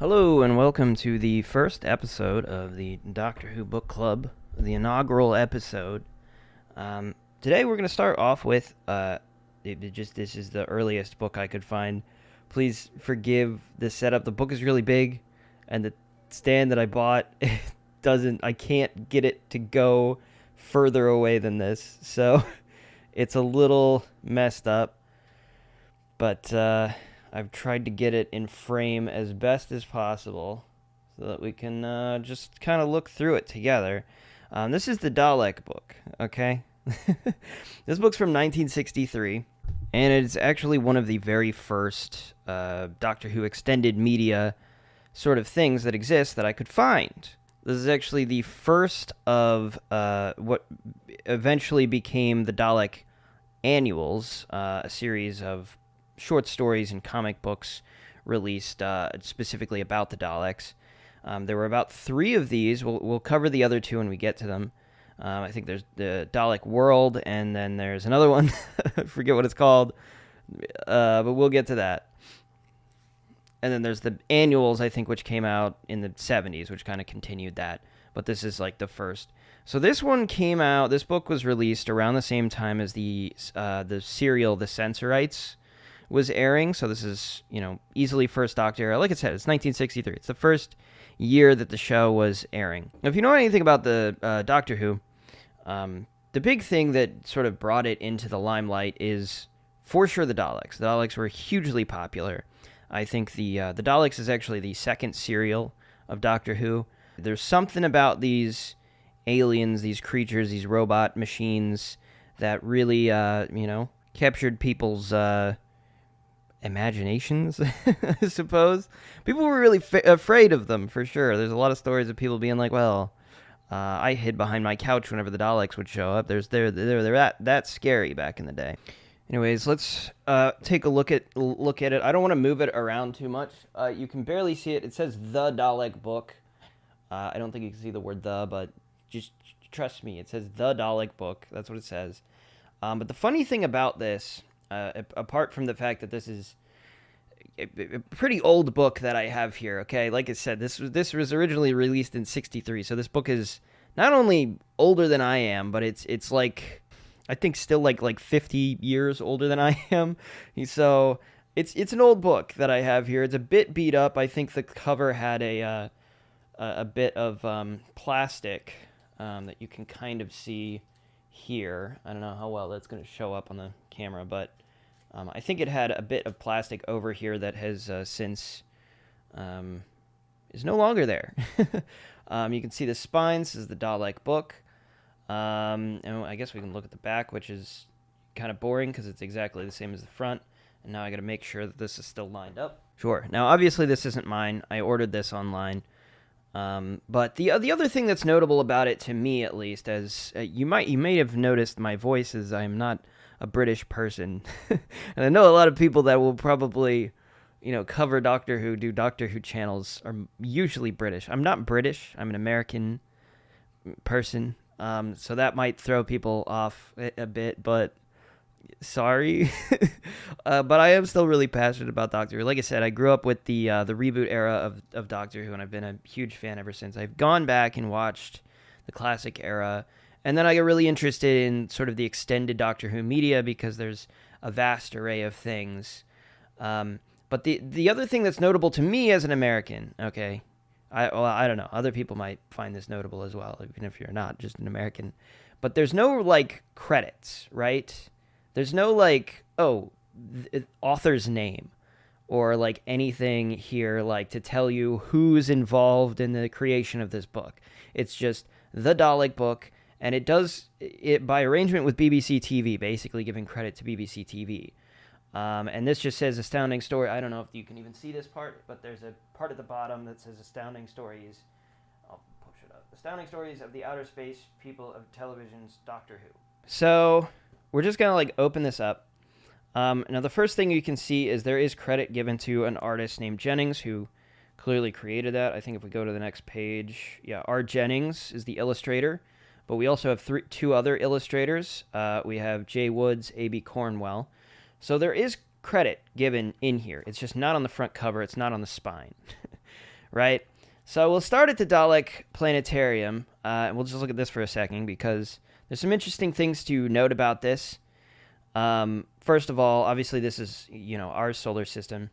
Hello, and welcome to the first episode of the Doctor Who Book Club, the inaugural episode. Today we're going to start off with, this is the earliest book I could find. Please forgive the setup. The book is really big, and the stand that I bought I can't get it to go further away than this, so it's a little messed up, but, I've tried to get it in frame as best as possible so that we can just kind of look through it together. This is the Dalek book, okay? This book's from 1963, and it's actually one of the very first Doctor Who extended media sort of things that exist that I could find. This is actually the first of what eventually became the Dalek Annuals, a series of short stories and comic books released specifically about the Daleks. There were about 3 of these. We'll cover the other 2 when we get to them. I think there's the Dalek World, and then there's another one. I forget what it's called, but we'll get to that. And then there's the Annuals, I think, which came out in the 70s, which kind of continued that. But this is like the first. So this one came out. This book was released around the same time as the serial The Censorites was airing, so this is, easily first Doctor era. Like I said, it's 1963. It's the first year that the show was airing. Now, if you know anything about the Doctor Who, the big thing that sort of brought it into the limelight is, for sure, the Daleks. The Daleks were hugely popular. I think the Daleks is actually the second serial of Doctor Who. There's something about these aliens, these creatures, these robot machines that really, captured people's imaginations, I suppose. People were really afraid of them, for sure. There's a lot of stories of people being like, well, I hid behind my couch whenever the Daleks would show up. They're that scary back in the day. Anyways, let's take a look at it. I don't want to move it around too much. You can barely see it. It says The Dalek Book. I don't think you can see the word "the," but just trust me. It says The Dalek Book. That's what it says. But the funny thing about this, apart from the fact that this is a pretty old book that I have here, okay? Like I said, this was originally released in 63, so this book is not only older than I am, but it's like, I think still like 50 years older than I am. So it's an old book that I have here. It's a bit beat up. I think the cover had a bit of plastic that you can kind of see here. I don't know how well that's going to show up on the camera, but I think it had a bit of plastic over here that has since is no longer there. You can see the spines. This is the Dalek book. And I guess we can look at the back, which is kind of boring because it's exactly the same as the front. And now I got to make sure that this is still lined up. Sure. Now, obviously, this isn't mine. I ordered this online. But the other thing that's notable about it, to me at least, as you may have noticed, my voice is I'm not a British person, and I know a lot of people that will probably, cover Doctor Who, do Doctor Who channels are usually British. I'm not British. I'm an American person, so that might throw people off a bit, but sorry. But I am still really passionate about Doctor Who. Like I said, I grew up with the reboot era of Doctor Who, and I've been a huge fan ever since. I've gone back and watched the classic era, and then I got really interested in sort of the extended Doctor Who media because there's a vast array of things. But the other thing that's notable to me as an American, okay, I don't know, other people might find this notable as well, even if you're not just an American, but there's no, credits, right? There's no, author's name or, anything here, to tell you who's involved in the creation of this book. It's just the Dalek book, and it does it by arrangement with BBC TV, basically giving credit to BBC TV. And this just says Astounding Story. I don't know if you can even see this part, but there's a part at the bottom that says Astounding Stories. I'll push it up. Astounding Stories of the Outer Space People of Television's Doctor Who. So we're just going to open this up. Now, the first thing you can see is there is credit given to an artist named Jennings, who clearly created that. I think if we go to the next page, R. Jennings is the illustrator. But we also have 2 other illustrators. We have Jay Woods, A.B. Cornwell. So there is credit given in here. It's just not on the front cover. It's not on the spine. right? So we'll start at the Dalek Planetarium. And we'll just look at this for a second because there's some interesting things to note about this. First of all, obviously this is, our solar system.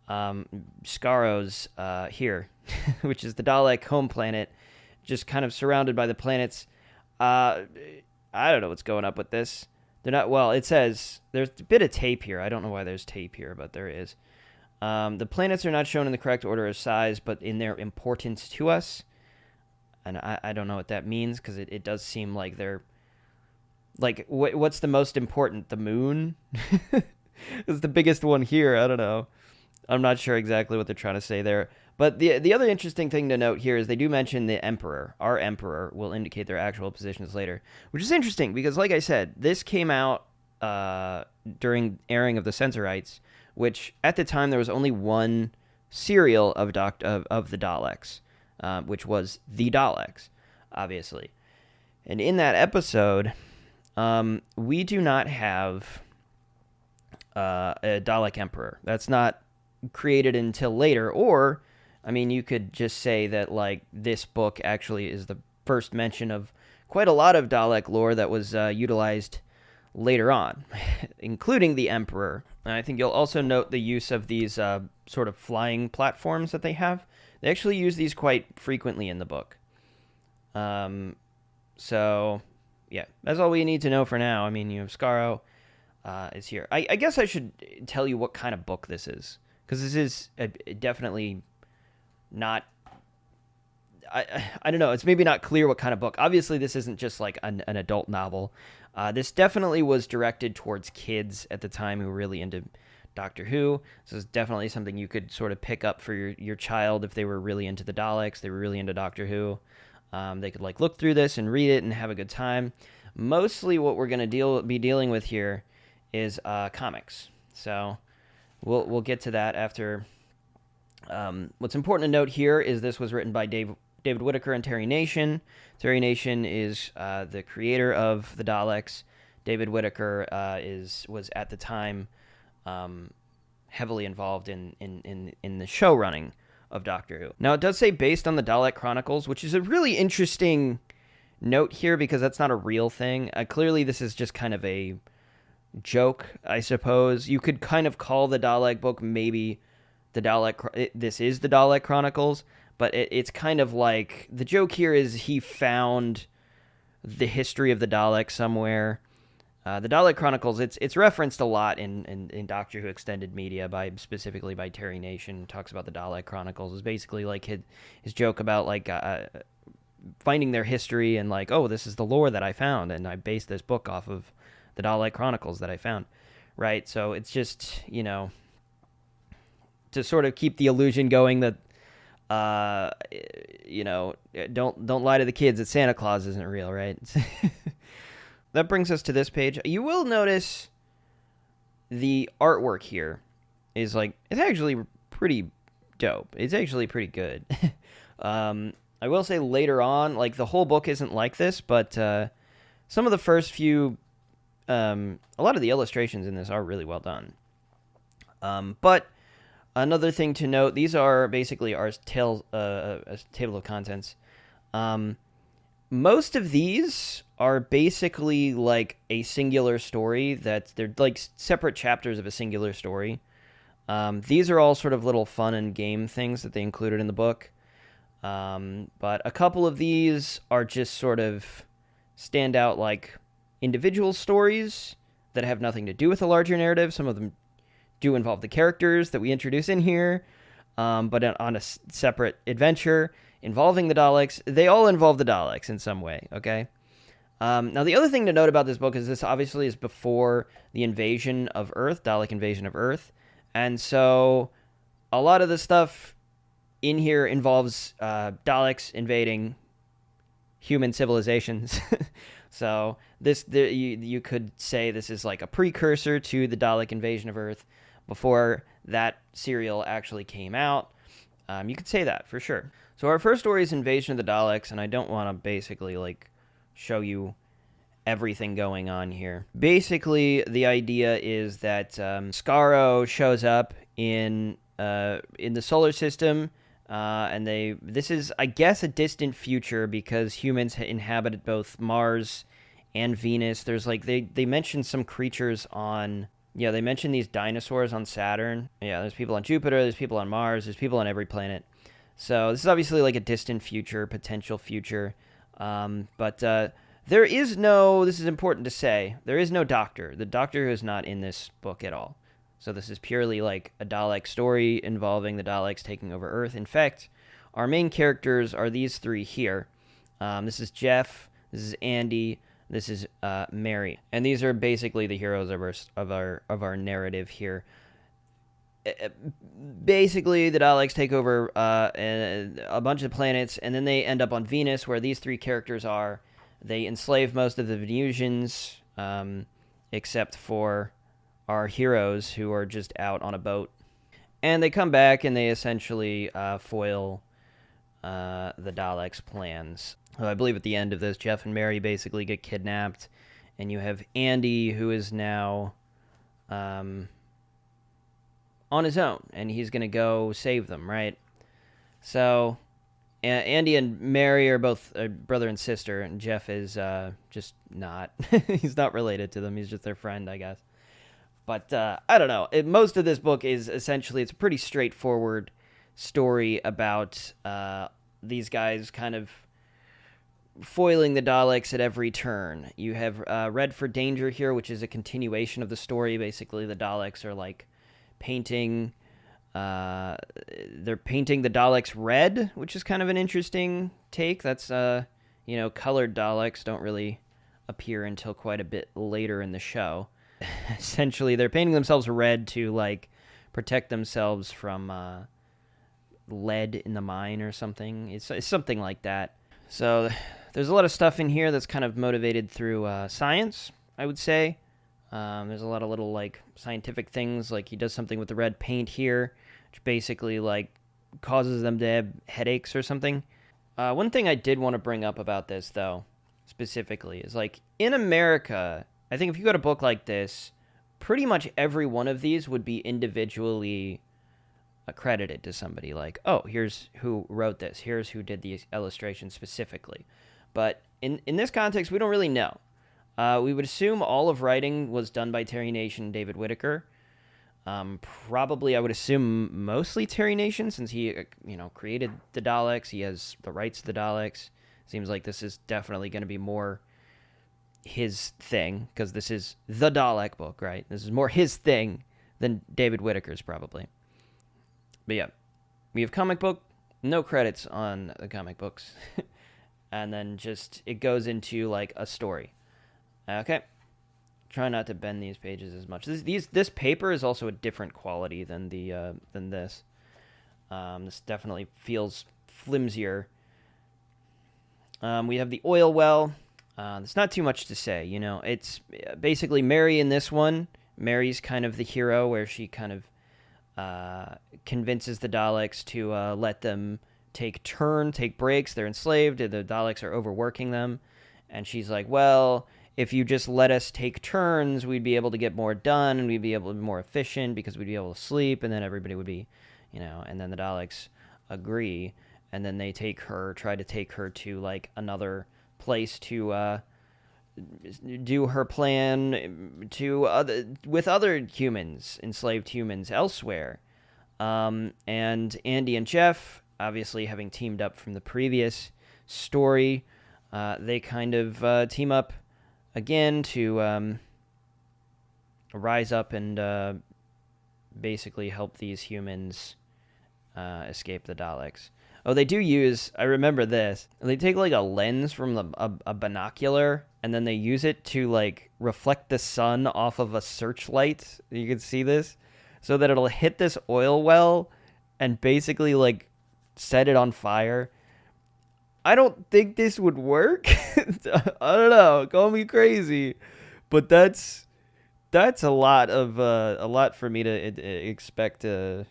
Skaro's here, which is the Dalek home planet, just kind of surrounded by the planets. I don't know what's going up with this. They're not, well, it says, there's a bit of tape here. I don't know why there's tape here, but there is. The planets are not shown in the correct order of size, but in their importance to us. And I don't know what that means, because it does seem like they're, like, what's the most important? The moon? It's the biggest one here. I don't know. I'm not sure exactly what they're trying to say there. But the other interesting thing to note here is they do mention the Emperor. Our Emperor will indicate their actual positions later, which is interesting because, like I said, this came out during airing of the censor rights, which at the time there was only one serial of the Daleks, which was the Daleks, obviously. And in that episode, we do not have a Dalek Emperor. That's not created until later, or I mean, you could just say that, like, this book actually is the first mention of quite a lot of Dalek lore that was utilized later on, including the Emperor. And I think you'll also note the use of these sort of flying platforms that they have. They actually use these quite frequently in the book. So, yeah, that's all we need to know for now. I mean, you have Skaro is here. I guess I should tell you what kind of book this is, because this is definitely not, I don't know, it's maybe not clear what kind of book. Obviously, this isn't just like an adult novel. This definitely was directed towards kids at the time who were really into Doctor Who. This is definitely something you could sort of pick up for your child if they were really into the Daleks, they were really into Doctor Who. They could like look through this and read it and have a good time. Mostly what we're going to be dealing with here is comics. So we'll get to that after. What's important to note here is this was written by David Whittaker and Terry Nation. Terry Nation is the creator of the Daleks. David Whittaker was at the time heavily involved in the show running of Doctor Who. Now, it does say based on the Dalek Chronicles, which is a really interesting note here because that's not a real thing. Clearly, this is just kind of a joke, I suppose. You could kind of call the Dalek book maybe this is the Dalek Chronicles, but it's kind of like, the joke here is he found the history of the Daleks somewhere. The Dalek Chronicles, it's referenced a lot in Doctor Who extended media, specifically by Terry Nation. Talks about the Dalek Chronicles. It's basically like his joke about like finding their history and like, oh, this is the lore that I found, and I based this book off of the Dalek Chronicles that I found, right? So it's just, to sort of keep the illusion going that, don't lie to the kids that Santa Claus isn't real, right? That brings us to this page. You will notice the artwork here is like, it's actually pretty dope. It's actually pretty good. I will say later on, like the whole book isn't like this, but some of the first few, a lot of the illustrations in this are really well done. But another thing to note, these are basically our table of contents. Most of these are basically like a singular story they're like separate chapters of a singular story. These are all sort of little fun and game things that they included in the book. But a couple of these are just sort of stand out like individual stories that have nothing to do with a larger narrative. Some of them do involve the characters that we introduce in here, but on a separate adventure involving the Daleks. They all involve the Daleks in some way, okay? Now, the other thing to note about this book is this obviously is before the invasion of Earth, Dalek invasion of Earth, and so a lot of the stuff in here involves Daleks invading human civilizations. So you could say this is like a precursor to the Dalek invasion of Earth before that serial actually came out. You could say that for sure. So our first story is Invasion of the Daleks, and I don't want to basically like show you everything going on here. Basically, the idea is that Skaro shows up in the solar system And this is, I guess, a distant future because humans inhabited both Mars and Venus. There's like they mentioned some creatures on. Yeah, they mentioned these dinosaurs on Saturn. Yeah, there's people on Jupiter, there's people on Mars, there's people on every planet. So this is obviously like a distant future, potential future. But there is no, this is important to say, there is no Doctor. The Doctor is not in this book at all. So this is purely like a Dalek story involving the Daleks taking over Earth. In fact, our main characters are these three here. This is Jeff, this is Andy, this is Mary, and these are basically the heroes of our narrative here. Basically, the Daleks take over a bunch of planets, and then they end up on Venus, where these three characters are. They enslave most of the Venusians, except for our heroes, who are just out on a boat. And they come back, and they essentially foil the Daleks' plans. I believe at the end of this, Jeff and Mary basically get kidnapped, and you have Andy, who is now on his own, and he's going to go save them, right? So Andy and Mary are both brother and sister, and Jeff is just not. He's not related to them. He's just their friend, I guess. But I don't know. Most of this book is essentially, it's a pretty straightforward story about these guys kind of foiling the Daleks at every turn. You have Red for Danger here, which is a continuation of the story. Basically, the Daleks are like painting... they're painting the Daleks red, which is kind of an interesting take. That's, colored Daleks don't really appear until quite a bit later in the show. Essentially, they're painting themselves red to, like, protect themselves from lead in the mine or something. It's something like that. So there's a lot of stuff in here that's kind of motivated through science, I would say. There's a lot of little, like, scientific things. Like, he does something with the red paint here, which basically, like, causes them to have headaches or something. One thing I did want to bring up about this, though, specifically, is, like, in America, I think if you got a book like this, pretty much every one of these would be individually accredited to somebody. Like, oh, here's who wrote this. Here's who did the illustration specifically. But in this context, we don't really know. We would assume all of writing was done by Terry Nation and David Whitaker. Probably, I would assume, mostly Terry Nation, since he, created the Daleks. He has the rights to the Daleks. Seems like this is definitely going to be more his thing, because this is the Dalek book, right? This is more his thing than David Whitaker's, probably. But yeah, we have comic book, no credits on the comic books. And then just, it goes into, like, a story. Okay. Try not to bend these pages as much. This paper is also a different quality than this. This definitely feels flimsier. We have the oil well. There's not too much to say, It's basically Mary in this one. Mary's kind of the hero, where she kind of convinces the Daleks to let them take breaks. They're enslaved. The Daleks are overworking them. And she's like, well, if you just let us take turns, we'd be able to get more done, and we'd be able to be more efficient because we'd be able to sleep, and then everybody would be, and then the Daleks agree, and then they try to take her to, like, another place to do her plan with other humans, enslaved humans elsewhere. And Andy and Jeff, obviously having teamed up from the previous story, they kind of team up again to rise up and basically help these humans escape the Daleks. Oh, they do use, I remember this, they take, like, a lens from a binocular, and then they use it to, like, reflect the sun off of a searchlight. You can see this. So that it'll hit this oil well and basically, like, set it on fire. I don't think this would work. I don't know. Call me crazy, but that's a lot for me to expect. A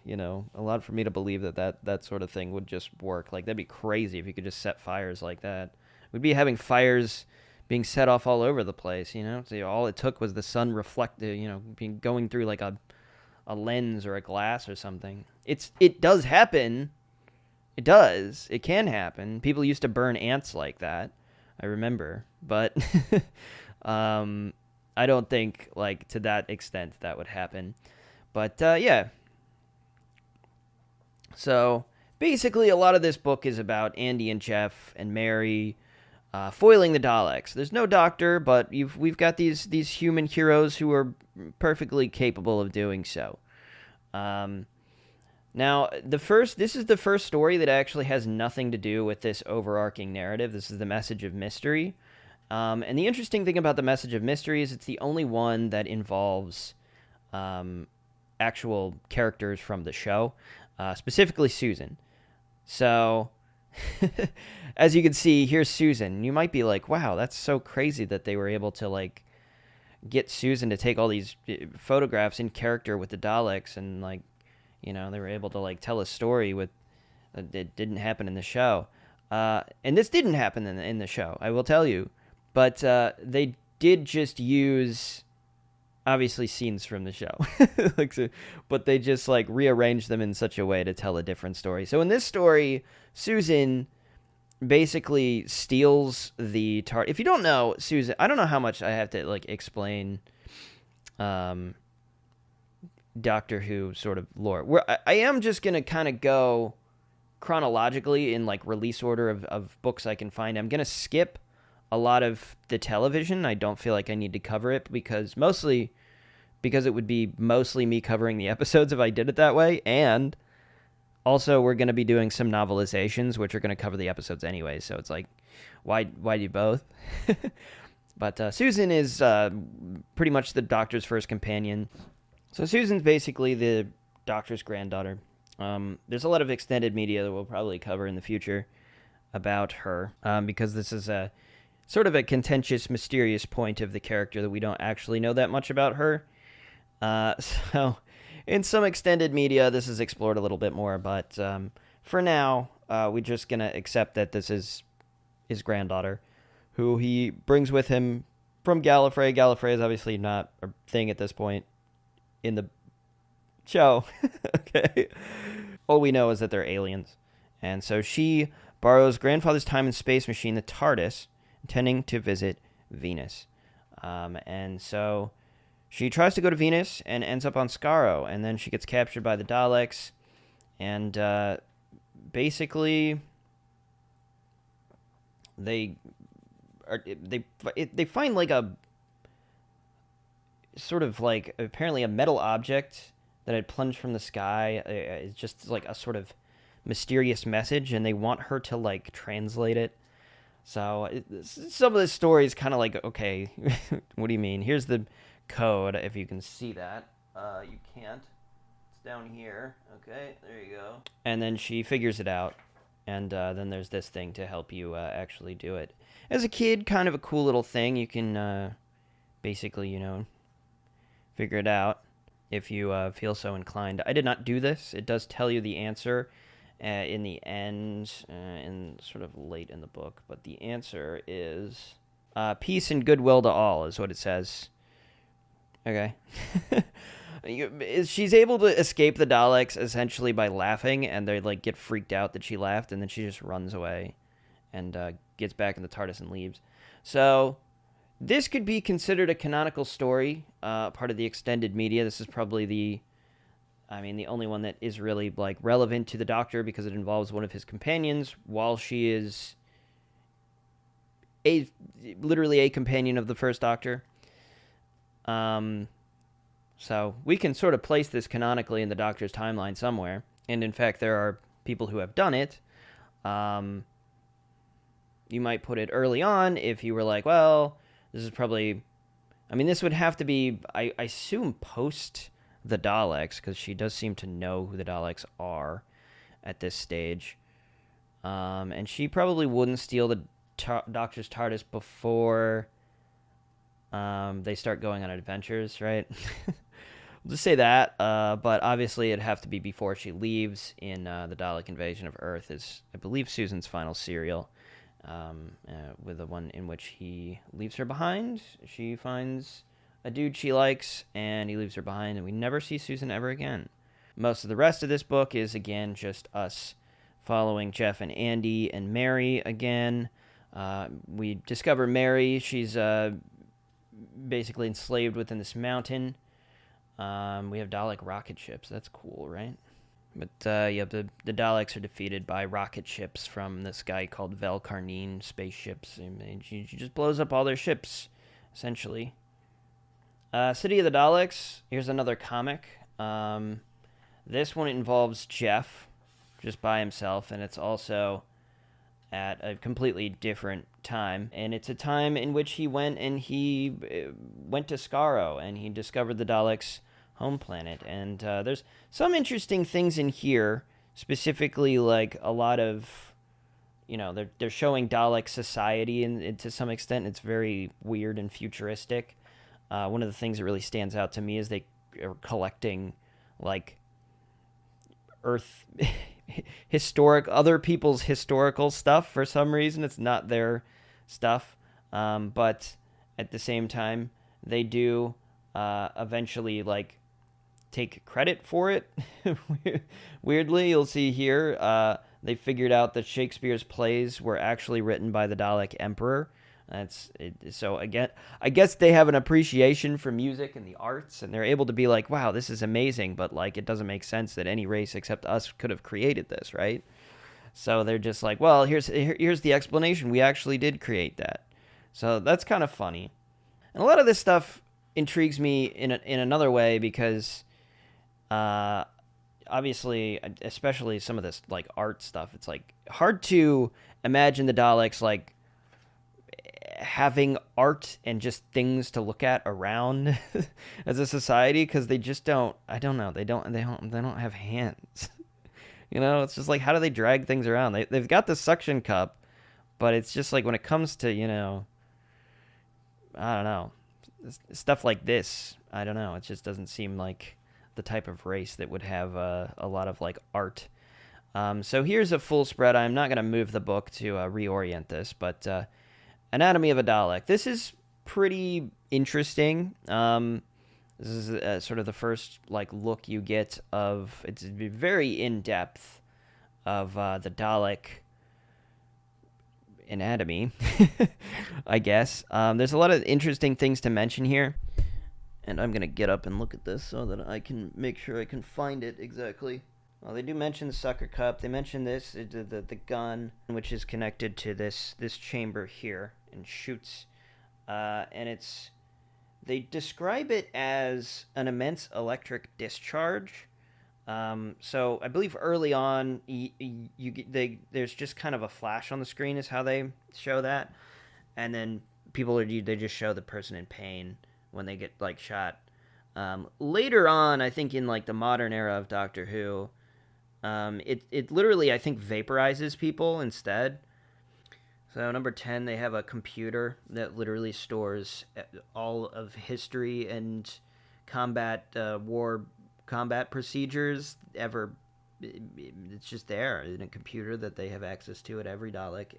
lot for me to believe that sort of thing would just work. Like, that'd be crazy if you could just set fires like that. We'd be having fires being set off all over the place. So all it took was the sun going through like a lens or a glass or something. It does happen. It does. It can happen. People used to burn ants like that. I remember, but I don't think like to that extent that would happen. But yeah. So basically, a lot of this book is about Andy and Jeff and Mary foiling the Daleks. There's no doctor, but we've got these human heroes who are perfectly capable of doing so. Now, this is the first story that actually has nothing to do with this overarching narrative. This is the Message of Mystery. And the interesting thing about the Message of Mystery is it's the only one that involves actual characters from the show, specifically Susan. So, as you can see, here's Susan. You might be like, wow, that's so crazy that they were able to, like, get Susan to take all these photographs in character with the Daleks, and, like, you know, they were able to, like, tell a story with that didn't happen in the show. And this didn't happen in the show, I will tell you. But they did just use, obviously, scenes from the show. Like, so, but they just, like, rearranged them in such a way to tell a different story. So in this story, Susan basically steals the TARDIS. If you don't know, Susan, I don't know how much I have to, like, explain Doctor Who sort of lore. I am just going to kind of go chronologically in, like, release order of books I can find. I'm going to skip a lot of the television. I don't feel like I need to cover it because it would be mostly me covering the episodes if I did it that way. And also we're going to be doing some novelizations, which are going to cover the episodes anyway. So it's like, why do both? But Susan is pretty much the Doctor's first companion. So Susan's basically the Doctor's granddaughter. There's a lot of extended media that we'll probably cover in the future about her, because this is a sort of a contentious, mysterious point of the character that we don't actually know that much about her. So in some extended media, this is explored a little bit more, but for now, we're just going to accept that this is his granddaughter, who he brings with him from Gallifrey. Gallifrey is obviously not a thing at this point in the show. Okay. All we know is that they're aliens. And so she borrows grandfather's time and space machine, the TARDIS, intending to visit Venus. And so she tries to go to Venus and ends up on Skaro, and then she gets captured by the Daleks, and basically they find like a sort of like apparently a metal object that had plunged from the sky. It's just like a sort of mysterious message, and they want her to like translate it. So some of the story is kind of like, okay, what do you mean? Here's the code, if you can see that. You can't. It's down here. Okay, there you go. And then she figures it out, and then there's this thing to help you actually do it. As a kid, kind of a cool little thing. You can basically, you know, figure it out if you feel so inclined. I did not do this. It does tell you the answer in the end, in sort of late in the book, but the answer is peace and goodwill to all is what it says. Okay. She's able to escape the Daleks essentially by laughing, and they like get freaked out that she laughed, and then she just runs away and gets back in the TARDIS and leaves. So this could be considered a canonical story, part of the extended media. This is probably the only one that is really like relevant to the Doctor because it involves one of his companions while she is literally a companion of the first Doctor. So we can sort of place this canonically in the Doctor's timeline somewhere. And in fact, there are people who have done it. You might put it early on if you were like, well, this is probably, this would have to be, I assume, post the Daleks, because she does seem to know who the Daleks are at this stage. And she probably wouldn't steal the Doctor's TARDIS before they start going on adventures, right? We'll just say that, but obviously it'd have to be before she leaves in the Dalek Invasion of Earth, is, I believe, Susan's final serial, with the one in which he leaves her behind. She finds a dude she likes, and he leaves her behind, and we never see Susan ever again. Most of the rest of this book is, again, just us following Jeff and Andy and Mary again. We discover Mary. She's basically enslaved within this mountain. We have Dalek rocket ships. That's cool, right? But yeah, the Daleks are defeated by rocket ships from this guy called Vel Carnine spaceships. And she just blows up all their ships, essentially. City of the Daleks. Here's another comic. This one involves Jeff, just by himself, and it's also at a completely different time. And it's a time in which he went to Skaro, and he discovered the Daleks' home planet. And there's some interesting things in here, specifically like a lot of, they're showing Dalek society and to some extent. It's very weird and futuristic. One of the things that really stands out to me is they are collecting like Earth other people's historical stuff. For some reason it's not their stuff, but at the same time they do eventually like take credit for it. Weirdly, you'll see here they figured out that Shakespeare's plays were actually written by the Dalek Emperor. So again, I guess they have an appreciation for music and the arts, and they're able to be like, wow, this is amazing, but like it doesn't make sense that any race except us could have created this, right? So they're just like, well, here's the explanation. We actually did create that. So that's kind of funny. And a lot of this stuff intrigues me in another way because obviously, especially some of this like art stuff, it's like hard to imagine the Daleks like having art and just things to look at around as a society, because they just don't, I don't know, they don't have hands. It's just like, how do they drag things around? They've got the suction cup, but it's just like when it comes to, I don't know, stuff like this, I don't know, it just doesn't seem like the type of race that would have a lot of like art. So here's a full spread. I'm not going to move the book to reorient this, but Anatomy of a Dalek. This is pretty interesting. This is sort of the first like look you get of, it's very in depth of the Dalek anatomy, I guess. There's a lot of interesting things to mention here, and I'm gonna get up and look at this so that I can make sure I can find it exactly. Well, they do mention the sucker cup. They mention this, the gun, which is connected to this chamber here and shoots. And they describe it as an immense electric discharge. So I believe early on, there's just kind of a flash on the screen is how they show that. And then they just show the person in pain when they get like shot. Later on, I think in like the modern era of Doctor Who, it literally, I think, vaporizes people instead. So number 10, they have a computer that literally stores all of history and war combat procedures ever. It's just there in a computer that they have access to at every Dalek.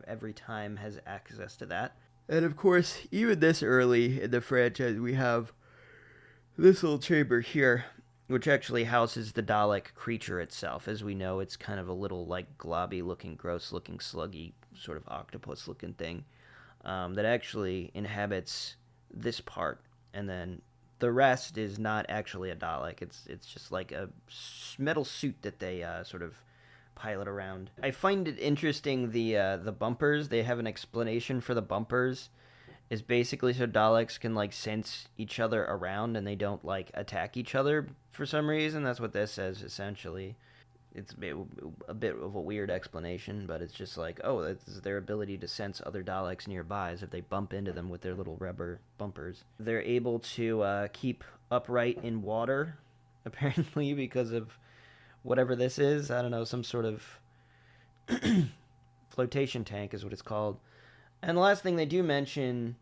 Every time has access to that. And of course, even this early in the franchise, we have this little chamber here, which actually houses the Dalek creature itself. As we know, it's kind of a little, like, globby-looking, gross-looking, sluggy, sort of octopus-looking thing that actually inhabits this part. And then the rest is not actually a Dalek. It's just like a metal suit that they sort of pilot around. I find it interesting, the bumpers. They have an explanation for the bumpers. Is basically so Daleks can like sense each other around and they don't like attack each other for some reason. That's what this says essentially. It's a bit of a weird explanation, but it's just like, oh, that's their ability to sense other Daleks nearby as if they bump into them with their little rubber bumpers. They're able to keep upright in water, apparently, because of whatever this is. I don't know, some sort of flotation tank is what it's called. And the last thing they do mention,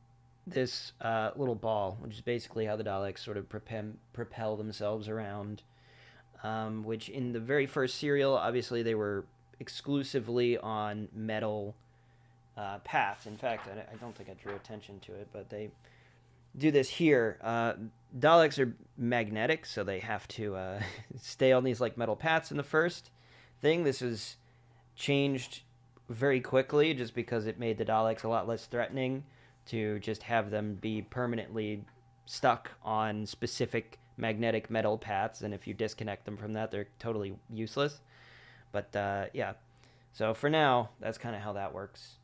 this little ball, which is basically how the Daleks sort of propel themselves around, which in the very first serial, obviously they were exclusively on metal paths. In fact, I don't think I drew attention to it, but they do this here. Daleks are magnetic, so they have to stay on these like metal paths in the first thing. This is changed very quickly just because it made the Daleks a lot less threatening to just have them be permanently stuck on specific magnetic metal paths, and if you disconnect them from that, they're totally useless. But yeah, so for now, that's kind of how that works.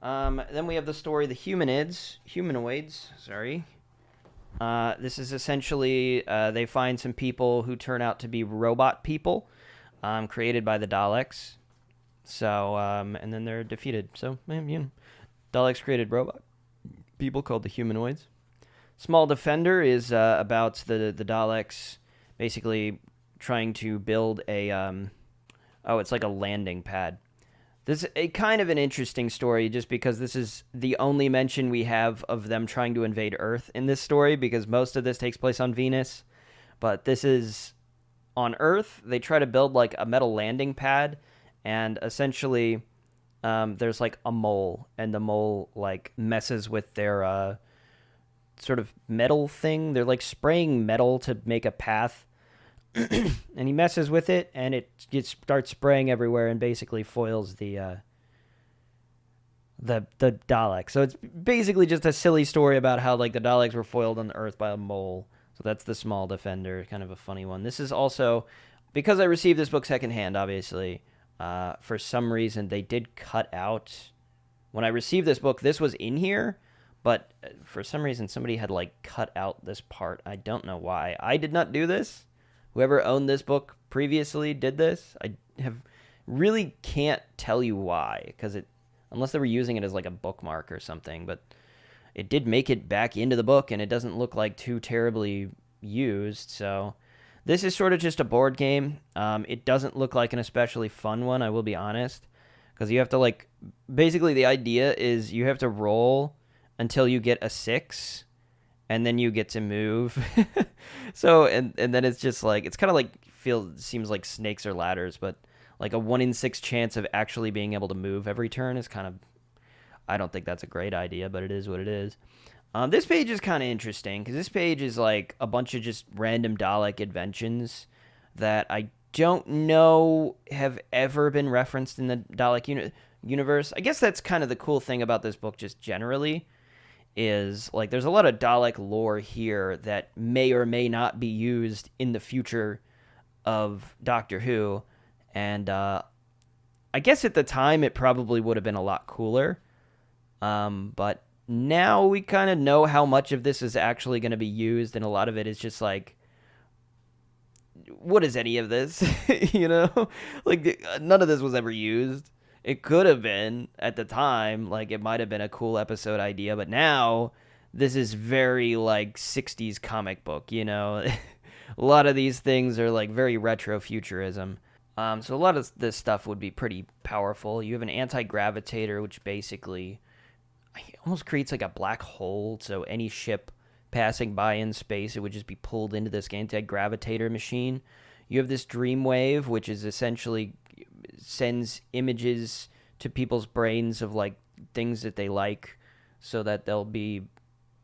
Then we have the story, the humanoids. Sorry. This is essentially they find some people who turn out to be robot people, created by the Daleks. So and then they're defeated. So Daleks created robot people called the humanoids. Small Defender is about the Daleks basically trying to build a it's like a landing pad. This is a kind of an interesting story just because this is the only mention we have of them trying to invade Earth in this story, because most of this takes place on Venus. But this is on Earth. They try to build like a metal landing pad, and essentially there's like a mole, and the mole like messes with their sort of metal thing. They're like spraying metal to make a path. And he messes with it, and it starts spraying everywhere, and basically foils the Daleks. So it's basically just a silly story about how like the Daleks were foiled on the Earth by a mole. So that's the Small Defender, kind of a funny one. This is also, because I received this book secondhand, obviously. For some reason, they did cut out, when I received this book, this was in here, but for some reason, somebody had like cut out this part. I don't know why. I did not do this. Whoever owned this book previously did this. I really can't tell you why, because unless they were using it as like a bookmark or something, but it did make it back into the book, and it doesn't look like too terribly used. So this is sort of just a board game. It doesn't look like an especially fun one, I will be honest, because you have to like, basically the idea is you have to roll until you get a 6. And then you get to move. So, and then it's just like, it's kind of like, seems like snakes or ladders, but like a 1 in 6 chance of actually being able to move every turn is kind of, I don't think that's a great idea, but it is what it is. This page is kind of interesting, because this page is like a bunch of just random Dalek inventions that I don't know have ever been referenced in the Dalek universe. I guess that's kind of the cool thing about this book just generally, is like there's a lot of Dalek lore here that may or may not be used in the future of Doctor Who, and I guess at the time it probably would have been a lot cooler, but now we kind of know how much of this is actually going to be used, and a lot of it is just like, what is any of this? Like none of this was ever used. It could have been at the time, like it might have been a cool episode idea, but now this is very like 60s comic book, A lot of these things are like very retro futurism. So a lot of this stuff would be pretty powerful. You have an anti-gravitator, which basically almost creates like a black hole. So any ship passing by in space, it would just be pulled into this anti-gravitator machine. You have this dreamwave, which is essentially sends images to people's brains of like things that they like, so that they'll be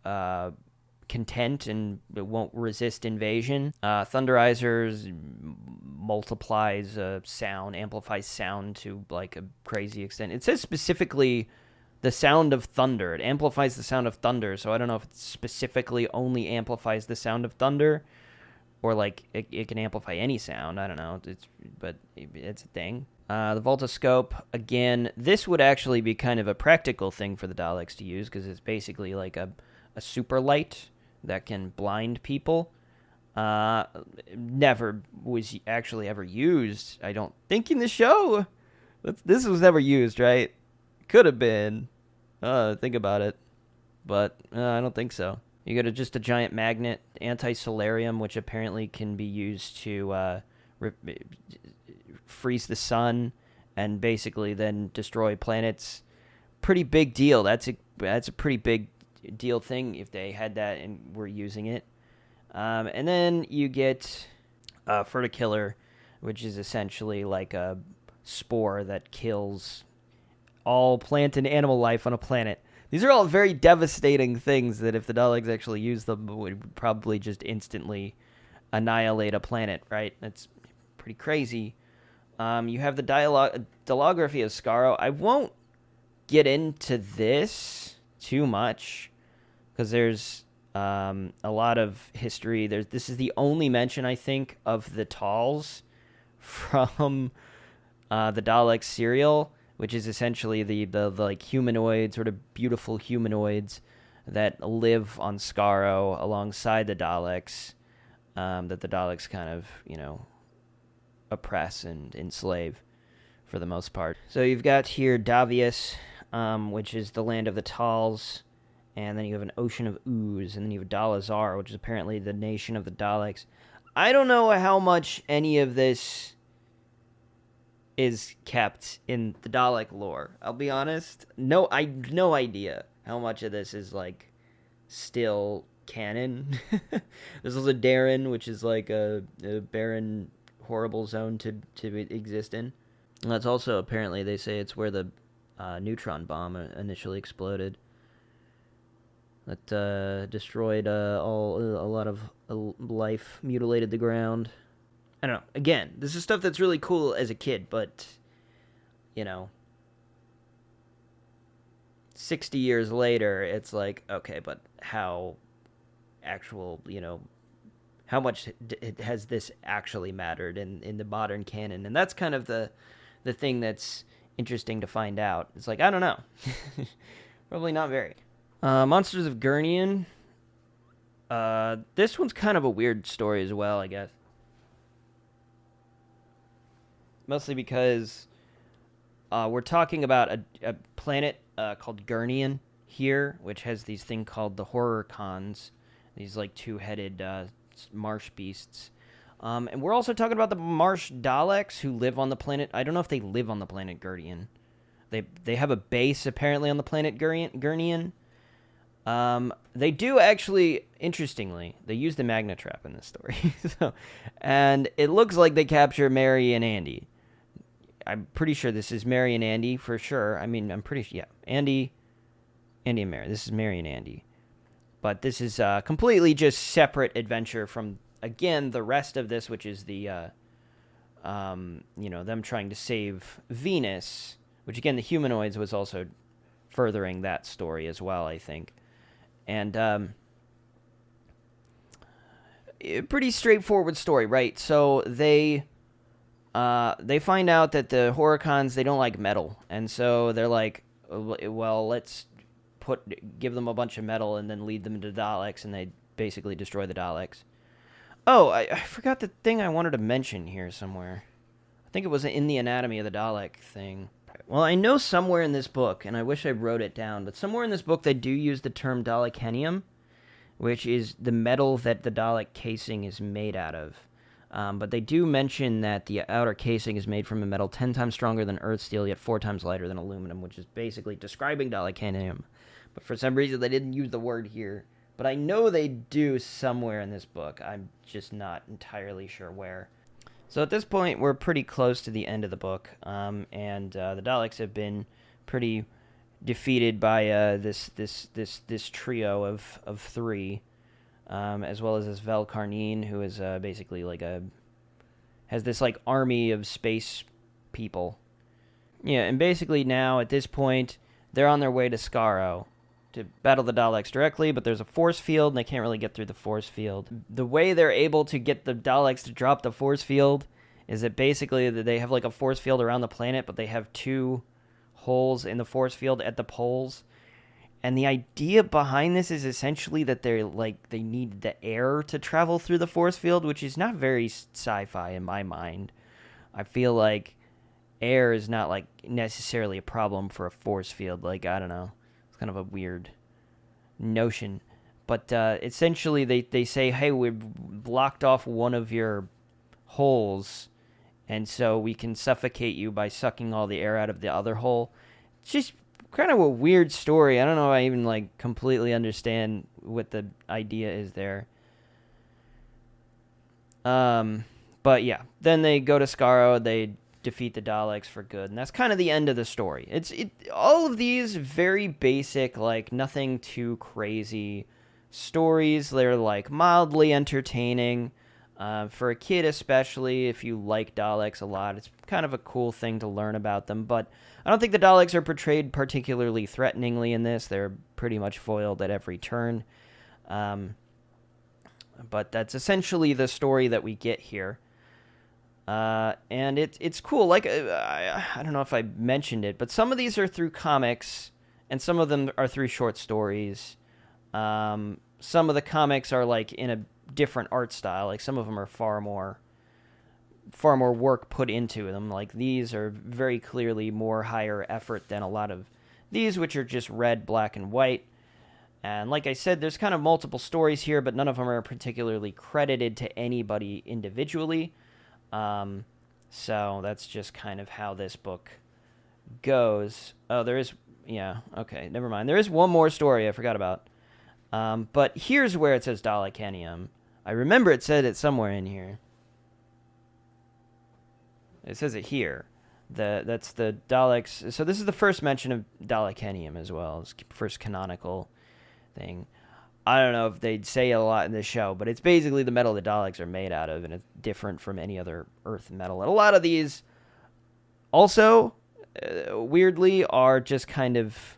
content and it won't resist invasion. Thunderizers multiplies sound, amplifies sound to like a crazy extent. It says specifically the sound of thunder. It amplifies the sound of thunder, so I don't know if it specifically only amplifies the sound of thunder, or like it can amplify any sound. I don't know. But it's a thing. The Voltascope, again, this would actually be kind of a practical thing for the Daleks to use, because it's basically like a super light that can blind people. Never was actually ever used, I don't think, in the show. This was never used, right? Could have been. Think about it. But I don't think so. You got just a giant magnet, anti-solarium, which apparently can be used to freeze the sun and basically then destroy planets. Pretty big deal. That's a pretty big deal thing if they had that and were using it. And then you get Fertikiller, which is essentially like a spore that kills all plant and animal life on a planet. These are all very devastating things that if the Daleks actually used them, would probably just instantly annihilate a planet, right? That's pretty crazy. You have the Dalography of Skaro. I won't get into this too much because there's a lot of history. This is the only mention, I think, of the Tals from the Daleks serial, which is essentially the like humanoid, sort of beautiful humanoids that live on Skaro alongside the Daleks, that the Daleks kind of, oppress and enslave for the most part. So you've got here Davius, which is the land of the Tals, and then you have an ocean of ooze, and then you have Dalazar, which is apparently the nation of the Daleks. I don't know how much any of this is kept in the Dalek lore. I'll be honest. No, I have no idea how much of this is, like, still canon. There's also Darren, which is like a barren, horrible zone to exist in. And that's also, apparently, they say it's where the neutron bomb initially exploded. That destroyed a lot of life, mutilated the ground. I don't know. Again, this is stuff that's really cool as a kid, but, 60 years later, it's like, okay, but how how much has this actually mattered in the modern canon? And that's kind of the thing that's interesting to find out. It's like, I don't know. Probably not very. Monsters of Gurnian. This one's kind of a weird story as well, I guess. Mostly because we're talking about a planet called Gurnian here, which has these thing called the Horror Khans, these like two-headed marsh beasts. And we're also talking about the marsh Daleks who live on the planet. I don't know if they live on the planet Gurnian. They have a base apparently on the planet Gurnian. They do actually, interestingly, they use the Magna Trap in this story. And it looks like they capture Mary and Andy. I'm pretty sure this is Mary and Andy for sure. I mean, I'm pretty sure, yeah. Andy and Mary. This is Mary and Andy. But this is a completely just separate adventure from, again, the rest of this, which is the, them trying to save Venus, which, again, the humanoids was also furthering that story as well, I think. And pretty straightforward story, right? So they find out that the Horicons, they don't like metal, and so they're like, well, let's give them a bunch of metal and then lead them to Daleks, and they basically destroy the Daleks. Oh, I forgot the thing I wanted to mention here somewhere. I think it was in the Anatomy of the Dalek thing. Well, I know somewhere in this book, and I wish I wrote it down, but somewhere in this book they do use the term Dalekenium, which is the metal that the Dalek casing is made out of. But they do mention that the outer casing is made from a metal 10 times stronger than earth steel, yet 4 times lighter than aluminum, which is basically describing Dalekenium. But for some reason, they didn't use the word here. But I know they do somewhere in this book. I'm just not entirely sure where. So at this point, we're pretty close to the end of the book, and the Daleks have been pretty defeated by this trio of three. As well as this Velkarnine, who is basically like has this like army of space people. Yeah, and basically now at this point they're on their way to Skaro to battle the Daleks directly, but there's a force field and they can't really get through the force field. The way they're able to get the Daleks to drop the force field is that basically they have like a force field around the planet, but they have 2 holes in the force field at the poles. And the idea behind this is essentially that they need the air to travel through the force field, which is not very sci-fi in my mind. I feel like air is not like necessarily a problem for a force field. Like, I don't know. It's kind of a weird notion. But essentially they say, hey, we've blocked off one of your holes, and so we can suffocate you by sucking all the air out of the other hole. It's just kind of a weird story. I don't know if I even like completely understand what the idea is there. But yeah, then they go to Skaro, they defeat the Daleks for good, and that's kind of the end of the story. All of these very basic, like nothing too crazy stories. They're like mildly entertaining. For a kid, especially, if you like Daleks a lot, it's kind of a cool thing to learn about them. But I don't think the Daleks are portrayed particularly threateningly in this. They're pretty much foiled at every turn. But that's essentially the story that we get here. And it's cool. Like, I don't know if I mentioned it, but some of these are through comics, and some of them are through short stories. Some of the comics are, like, in a different art style. Like, some of them are far more work put into them. Like, these are very clearly more higher effort than a lot of these, which are just red, black, and white. And like I said, there's kind of multiple stories here, but none of them are particularly credited to anybody individually. So that's just kind of how this book goes. Oh, there is... Yeah, okay, never mind. There is one more story I forgot about. But here's where it says Dalekanium. I remember it said it somewhere in here. It says it here. That's the Daleks. So this is the first mention of Dalekanium as well. It's the first canonical thing. I don't know if they'd say a lot in this show, but it's basically the metal the Daleks are made out of, and it's different from any other Earth metal. And a lot of these also, weirdly, are just kind of...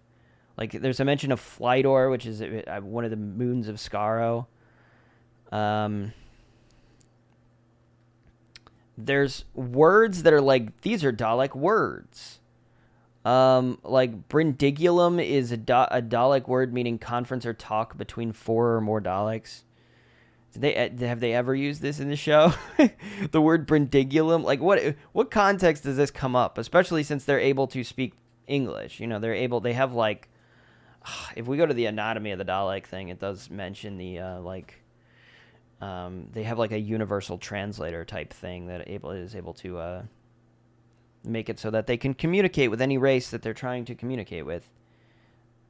Like, there's a mention of Flydor, which is one of the moons of Skaro. There's words that are like, these are Dalek words. Like, Brindigulum is a Dalek word meaning conference or talk between 4 or more Daleks. Have they ever used this in the show? The word Brindigulum? Like, what context does this come up? Especially since they're able to speak English. You know, they have, like... If we go to the anatomy of the Dalek thing, it does mention the, they have, like, a universal translator type thing that is able to make it so that they can communicate with any race that they're trying to communicate with.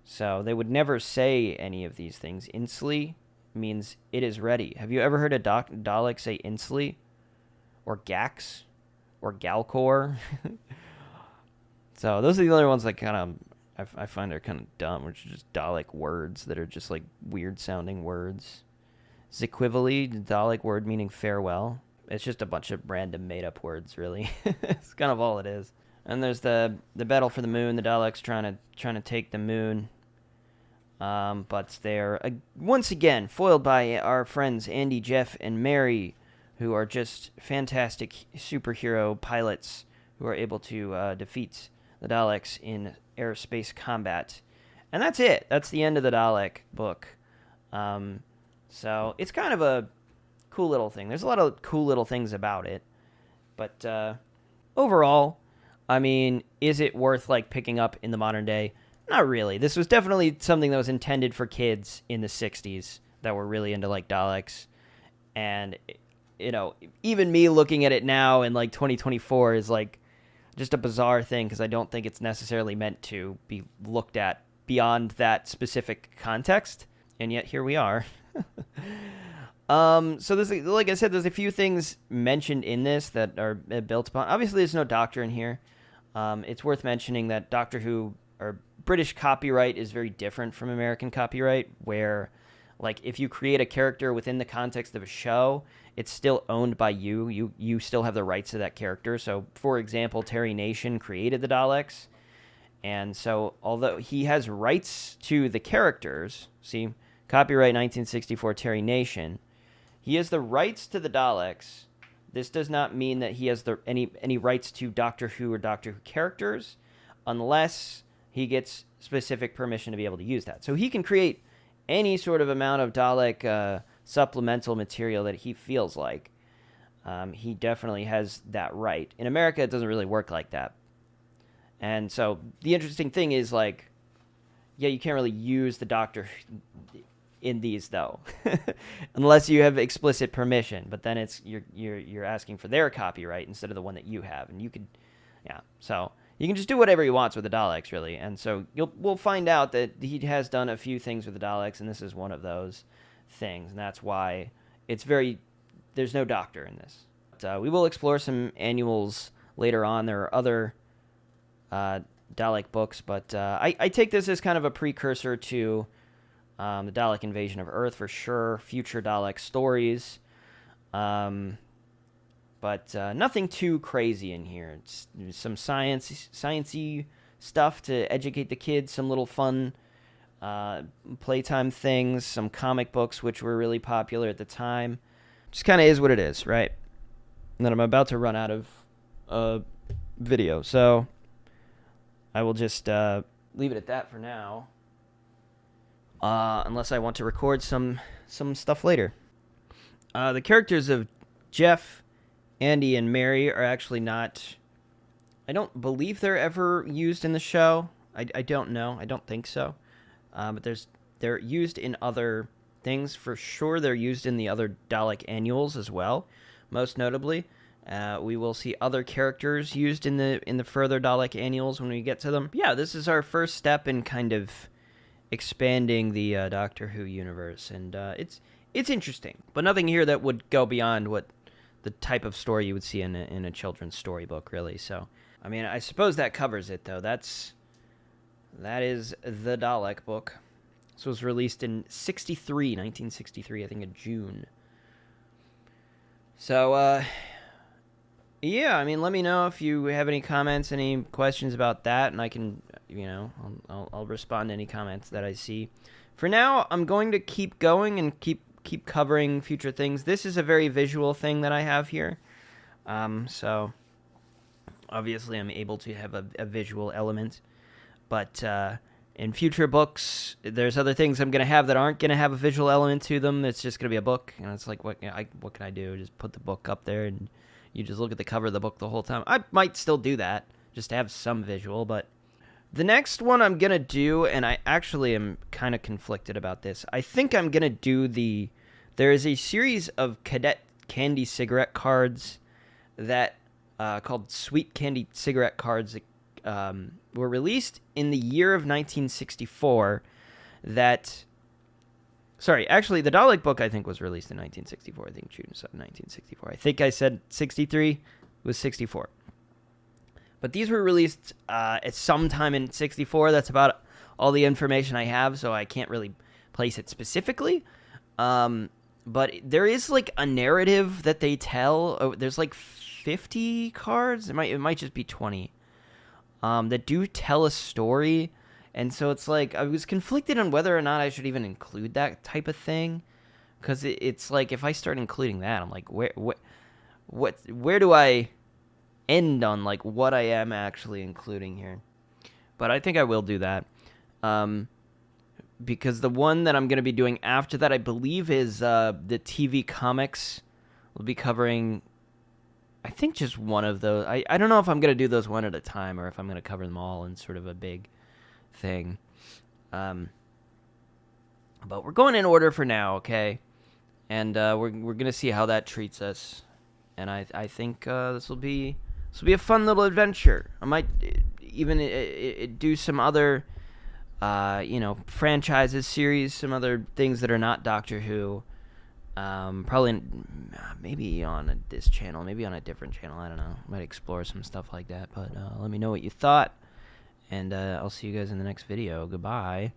So they would never say any of these things. Inslee means it is ready. Have you ever heard a Dalek say Inslee? Or Gax? Or Galcor? So those are the only ones that kind of... I find they're kind of dumb, which are just Dalek words that are just, like, weird-sounding words. Ziquivally, the Dalek word meaning farewell. It's just a bunch of random made-up words, really. It's kind of all it is. And there's the battle for the moon. The Daleks trying to take the moon. But they're, once again, foiled by our friends Andy, Jeff, and Mary, who are just fantastic superhero pilots who are able to defeat the Daleks in airspace combat. And that's it. That's the end of the Dalek book. So it's kind of a cool little thing. There's a lot of cool little things about it. But overall, I mean, is it worth, like, picking up in the modern day? Not really. This was definitely something that was intended for kids in the 60s that were really into, like, Daleks. And, you know, even me looking at it now in, like, 2024 is, like, just a bizarre thing, because I don't think it's necessarily meant to be looked at beyond that specific context, and yet here we are. So there's, like I said, there's a few things mentioned in this that are built upon. Obviously, there's no Doctor in here. It's worth mentioning that Doctor Who, or British copyright, is very different from American copyright, where, like, if you create a character within the context of a show, it's still owned by you. You still have the rights to that character. So, for example, Terry Nation created the Daleks. And so, although he has rights to the characters, see, copyright 1964 Terry Nation, he has the rights to the Daleks. This does not mean that he has any rights to Doctor Who or Doctor Who characters, unless he gets specific permission to be able to use that. So he can create any sort of amount of Dalek supplemental material that he feels like. He definitely has that right. In America, it doesn't really work like that. And so the interesting thing is, like, yeah, you can't really use the Doctor in these, though, unless you have explicit permission. But then it's you're asking for their copyright instead of the one that you have, and you could, yeah. So you can just do whatever he wants with the Daleks, really. And so we'll find out that he has done a few things with the Daleks, and this is one of those things, and that's why there's no Doctor in this. But, we will explore some annuals later on. There are other Dalek books, but I take this as kind of a precursor to the Dalek invasion of Earth, for sure. Future Dalek stories. But nothing too crazy in here. It's some sciencey stuff to educate the kids, some little fun playtime things, some comic books which were really popular at the time. Just kind of is what it is, right? And then I'm about to run out of video, so I will just leave it at that for now. Unless I want to record some stuff later. The characters of Jeff, Andy, and Mary are actually not... I don't believe they're ever used in the show. I don't know. I don't think so. But they're used in other things. For sure, they're used in the other Dalek annuals as well, most notably. We will see other characters used in the further Dalek annuals when we get to them. Yeah, this is our first step in kind of expanding the Doctor Who universe, and it's interesting, but nothing here that would go beyond what the type of story you would see in a children's storybook, really. So, I mean, I suppose that covers it, though. That is the Dalek book. This was released in 1963, I think in June. So, yeah, I mean, let me know if you have any comments, any questions about that, and I can, I'll respond to any comments that I see. For now, I'm going to keep going and keep covering future things. This is a very visual thing that I have here. So, obviously, I'm able to have a visual element. But in future books, there's other things I'm going to have that aren't going to have a visual element to them. It's just going to be a book. And it's like, what can I do? Just put the book up there and you just look at the cover of the book the whole time. I might still do that, just to have some visual. But the next one I'm going to do, and I actually am kind of conflicted about this. I think I'm going to do there is a series of Cadet Candy cigarette cards that called Sweet Candy cigarette cards that were released in the year of 1964 Sorry, actually, the Dalek book, I think, was released in 1964. I think June 1964. I think I said 63. It was 64. But these were released at some time in 64. That's about all the information I have, so I can't really place it specifically. But there is, like, a narrative that they tell. Oh, there's, like, 50 cards. It might just be 20. That do tell a story. And so it's like, I was conflicted on whether or not I should even include that type of thing. Because it's like, if I start including that, I'm like, where do I end on, like, what I am actually including here? But I think I will do that. Because the one that I'm going to be doing after that, I believe, is the TV comics. We'll be covering, I think, just one of those. I don't know if I'm going to do those one at a time or if I'm going to cover them all in sort of a big thing. But we're going in order for now, okay? And we're going to see how that treats us. And I think this will be a fun little adventure. I might even do some other franchises, series, some other things that are not Doctor Who. Probably maybe on this channel, maybe on a different channel. I don't know. Might explore some stuff like that. But let me know what you thought. And I'll see you guys in the next video. Goodbye.